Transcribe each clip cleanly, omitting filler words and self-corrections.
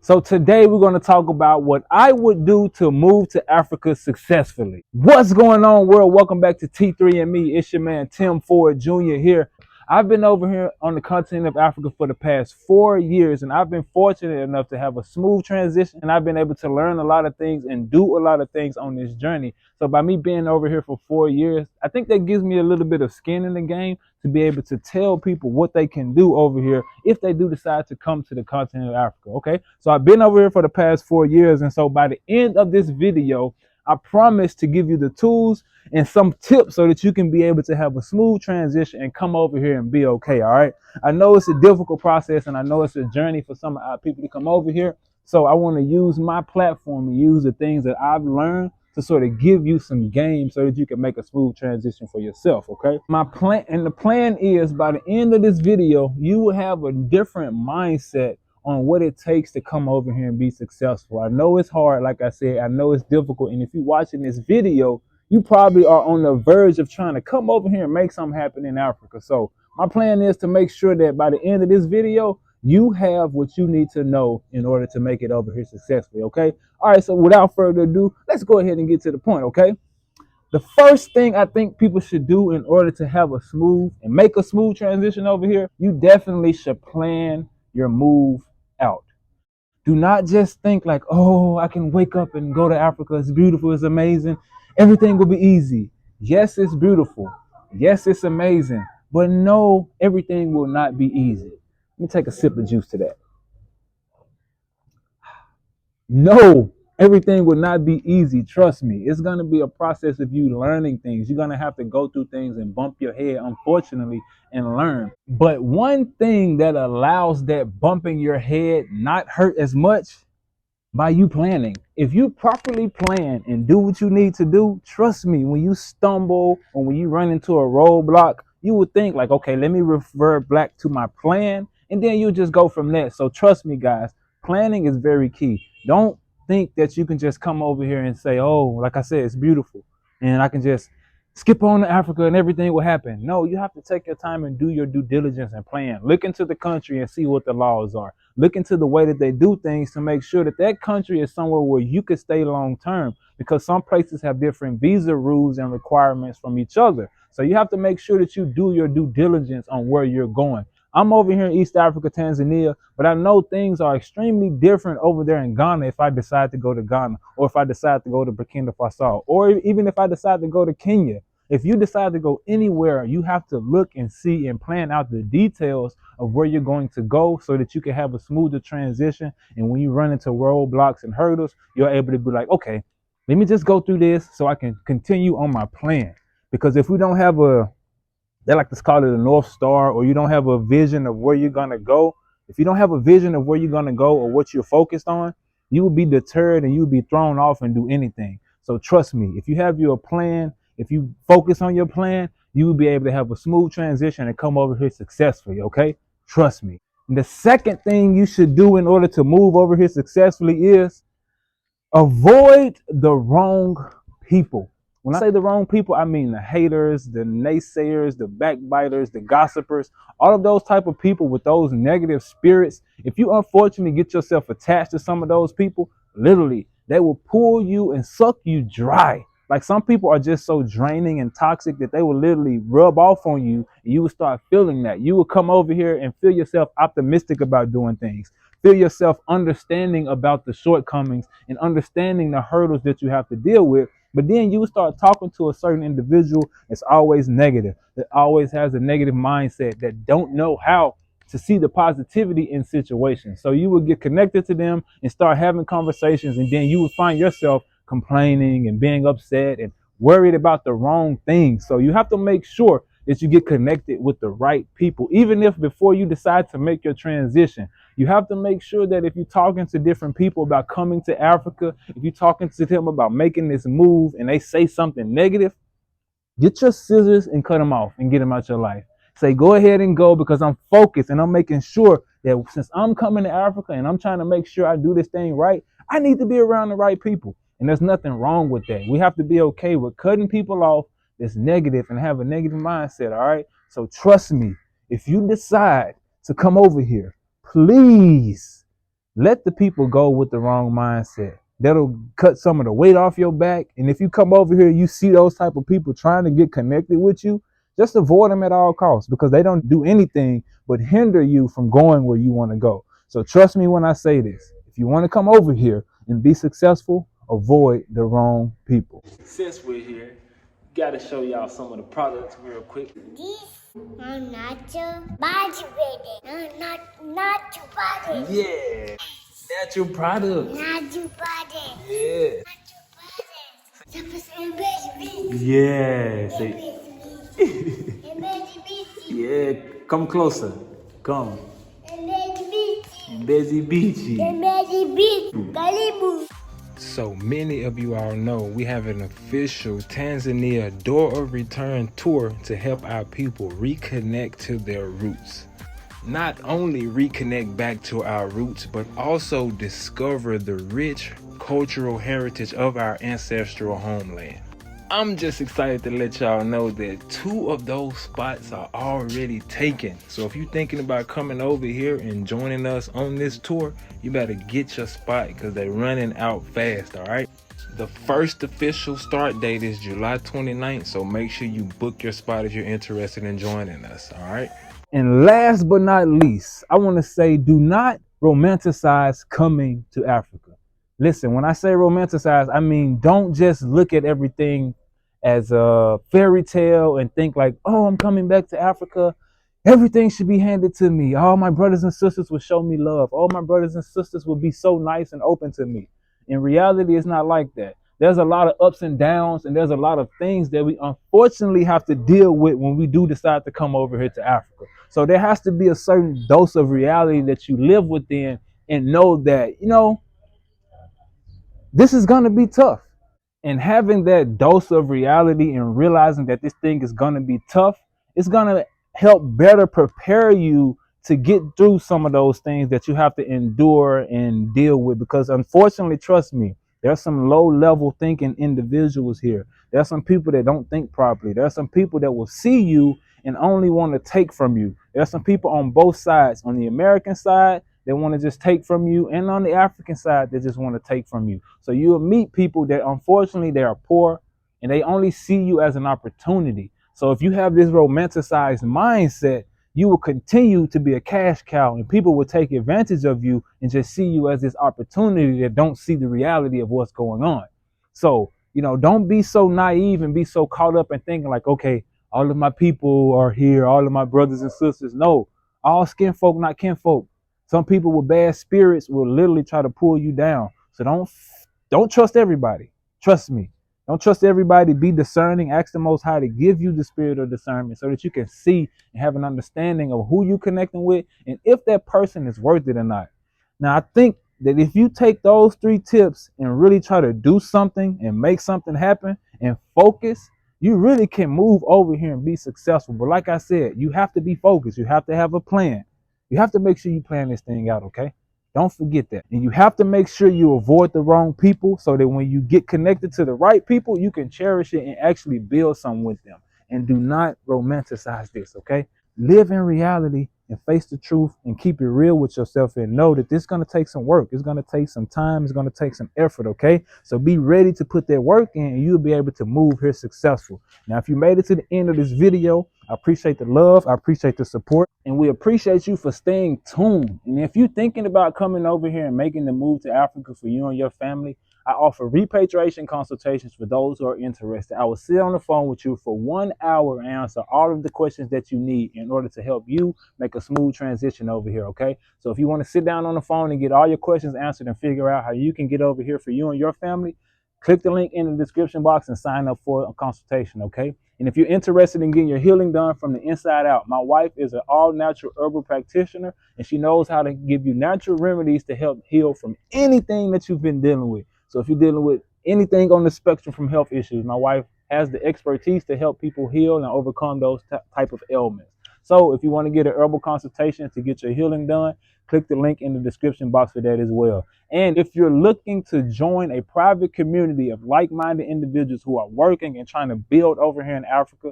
So today we're going to talk about what I would do to move to Africa successfully. What's going on, world? Welcome back to T3 and Me. It's your man Tim Ford Jr. here. I've been over here on the continent of Africa for the past 4 years, and I've been fortunate enough to have a smooth transition, and I've been able to learn a lot of things and do a lot of things on this journey. So by me being over here for 4 years, I think that gives me a little bit of skin in the game to be able to tell people what they can do over here if they do decide to come to the continent of Africa. Okay, so I've been over here for the past 4 years, and so by the end of this video, I promise to give you the tools and some tips so that you can be able to have a smooth transition and come over here and be okay. All right, I know it's a difficult process, and I know it's a journey for some of our people to come over here, so I want to use my platform and use the things that I've learned to sort of give you some game so that you can make a smooth transition for yourself. Okay, my plan, and the plan is by the end of this video you will have a different mindset on what it takes to come over here and be successful. I know it's hard, like I said, I know it's difficult, and if you're watching this video, you probably are on the verge of trying to come over here and make something happen in Africa. So my plan is to make sure that by the end of this video, you have what you need to know in order to make it over here successfully. Okay. All right. So without further ado, let's go ahead and get to the point. Okay. The first thing I think people should do in order to have a smooth and make a smooth transition over here, you definitely should plan your move out. Do not just think like, oh, I can wake up and go to Africa. It's beautiful. It's amazing. Everything will be easy. Yes, it's beautiful. Yes, it's amazing. But no, everything will not be easy. Let me take a sip of juice to that. No, everything will not be easy. Trust me. It's going to be a process of you learning things. You're going to have to go through things and bump your head, unfortunately, and learn. But one thing that allows that bumping your head not hurt as much by you planning. If you properly plan and do what you need to do, trust me, when you stumble or when you run into a roadblock, you would think like, okay, let me revert back to my plan, and then you just go from there. So trust me, guys, planning is very key. Don't think that you can just come over here and say, oh, like I said, it's beautiful, and I can just skip on to Africa and everything will happen. No, you have to take your time and do your due diligence and plan. Look into the country and see what the laws are. Look into the way that they do things to make sure that that country is somewhere where you could stay long term, because some places have different visa rules and requirements from each other. So you have to make sure that you do your due diligence on where you're going. I'm over here in East Africa, Tanzania, but I know things are extremely different over there in Ghana if I decide to go to Ghana, or if I decide to go to Burkina Faso, or even if I decide to go to Kenya. If you decide to go anywhere, you have to look and see and plan out the details of where you're going to go so that you can have a smoother transition. And when you run into roadblocks and hurdles, you're able to be like, okay, let me just go through this so I can continue on my plan. Because if we don't have they like to call it a North Star, or you don't have a vision of where you're going to go, if you don't have a vision of where you're going to go or what you're focused on, you will be deterred and you'll be thrown off and do anything. So trust me, if you have your plan, if you focus on your plan, you will be able to have a smooth transition and come over here successfully, okay? Trust me. And the second thing you should do in order to move over here successfully is avoid the wrong people. When I say the wrong people, I mean the haters, the naysayers, the backbiters, the gossipers, all of those type of people with those negative spirits. If you unfortunately get yourself attached to some of those people, literally, they will pull you and suck you dry. Like, some people are just so draining and toxic that they will literally rub off on you, and you will start feeling that. You will come over here and feel yourself optimistic about doing things. Feel yourself understanding about the shortcomings and understanding the hurdles that you have to deal with. But then you start talking to a certain individual that's always negative, that always has a negative mindset, that don't know how to see the positivity in situations. So you will get connected to them and start having conversations, and then you will find yourself complaining and being upset and worried about the wrong things. So you have to make sure that you get connected with the right people. Even if before you decide to make your transition, you have to make sure that if you're talking to different people about coming to Africa, if you're talking to them about making this move and they say something negative, get your scissors and cut them off and get them out your life. Say, go ahead and go, because I'm focused and I'm making sure that since I'm coming to Africa and I'm trying to make sure I do this thing right, I need to be around the right people. And there's nothing wrong with that. We have to be okay with cutting people off that's negative and have a negative mindset, all right? So trust me, if you decide to come over here, please Let the people go with the wrong mindset. That'll cut some of the weight off your back. And if you come over here, you see those type of people trying to get connected with you, just avoid them at all costs, because they don't do anything but hinder you from going where you want to go. So trust me when I say this. If you want to come over here and be successful, avoid the wrong people. Since we're here, gotta show y'all some of the products real quick. This I'm not your body ready. I'm not your body. Yeah. Natural product. Natural body. Yeah. Natural body. Yeah. Say. Yeah. Come closer. Come. Busy Beachy. So many of you all know we have an official Tanzania Door of Return tour to help our people reconnect to their roots. Not only reconnect back to our roots, but also discover the rich cultural heritage of our ancestral homeland. I'm just excited to let y'all know that 2 of those spots are already taken. So if you're thinking about coming over here and joining us on this tour, you better get your spot because they're running out fast, all right? The first official start date is July 29th, so make sure you book your spot if you're interested in joining us, all right? And last but not least, I want to say, do not romanticize coming to Africa. Listen, when I say romanticize, I mean don't just look at everything as a fairy tale and think like, oh, I'm coming back to Africa. Everything should be handed to me. All my brothers and sisters will show me love. All my brothers and sisters will be so nice and open to me. In reality, it's not like that. There's a lot of ups and downs, and there's a lot of things that we unfortunately have to deal with when we do decide to come over here to Africa. So there has to be a certain dose of reality that you live within and know that, this is going to be tough. And having that dose of reality and realizing that this thing is going to be tough, it's going to help better prepare you to get through some of those things that you have to endure and deal with. Because unfortunately, trust me, there's some low level thinking individuals here. There's some people that don't think properly. There's some people that will see you and only want to take from you. There's some people on both sides. On the American side, they want to just take from you, and on the African side, they just want to take from you. So you'll meet people that unfortunately they are poor and they only see you as an opportunity. So if you have this romanticized mindset, you will continue to be a cash cow, and people will take advantage of you and just see you as this opportunity that don't see the reality of what's going on. So, don't be so naive and be so caught up in thinking like, okay, all of my people are here, all of my brothers and sisters. No, all skin folk, not kinfolk. Some people with bad spirits will literally try to pull you down. So don't trust everybody. Trust me. Don't trust everybody. Be discerning. Ask the Most High to give you the spirit of discernment so that you can see and have an understanding of who you're connecting with and if that person is worth it or not. Now, I think that if you take those 3 tips and really try to do something and make something happen and focus, you really can move over here and be successful. But like I said, you have to be focused. You have to have a plan. You have to make sure you plan this thing out, okay? Don't forget that. And you have to make sure you avoid the wrong people so that when you get connected to the right people, you can cherish it and actually build something with them. And do not romanticize this, okay? Live in reality and face the truth and keep it real with yourself and know that this is going to take some work. It's going to take some time. It's going to take some effort, okay? So be ready to put that work in and you'll be able to move here successful. Now, if you made it to the end of this video, I appreciate the love. I appreciate the support. And we appreciate you for staying tuned. And if you're thinking about coming over here and making the move to Africa for you and your family, I offer repatriation consultations for those who are interested. I will sit on the phone with you for 1 hour and answer all of the questions that you need in order to help you make a smooth transition over here, okay? So if you want to sit down on the phone and get all your questions answered and figure out how you can get over here for you and your family, click the link in the description box and sign up for a consultation, okay? And if you're interested in getting your healing done from the inside out, my wife is an all-natural herbal practitioner, and she knows how to give you natural remedies to help heal from anything that you've been dealing with. So if you're dealing with anything on the spectrum from health issues, my wife has the expertise to help people heal and overcome those type of ailments. So if you want to get an herbal consultation to get your healing done, click the link in the description box for that as well. And if you're looking to join a private community of like-minded individuals who are working and trying to build over here in Africa,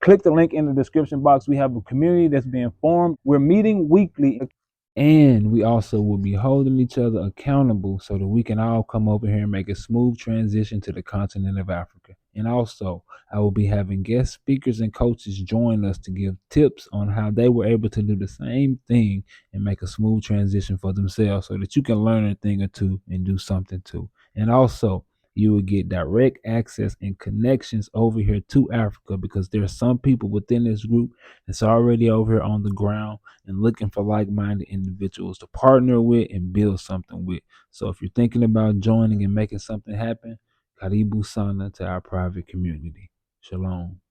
click the link in the description box. We have a community that's being formed. We're meeting weekly. And we also will be holding each other accountable so that we can all come over here and make a smooth transition to the continent of Africa. And also, I will be having guest speakers and coaches join us to give tips on how they were able to do the same thing and make a smooth transition for themselves so that you can learn a thing or two and do something too. And also, you will get direct access and connections over here to Africa because there are some people within this group that's already over here on the ground and looking for like-minded individuals to partner with and build something with. So if you're thinking about joining and making something happen, Karibu Sana to our private community. Shalom.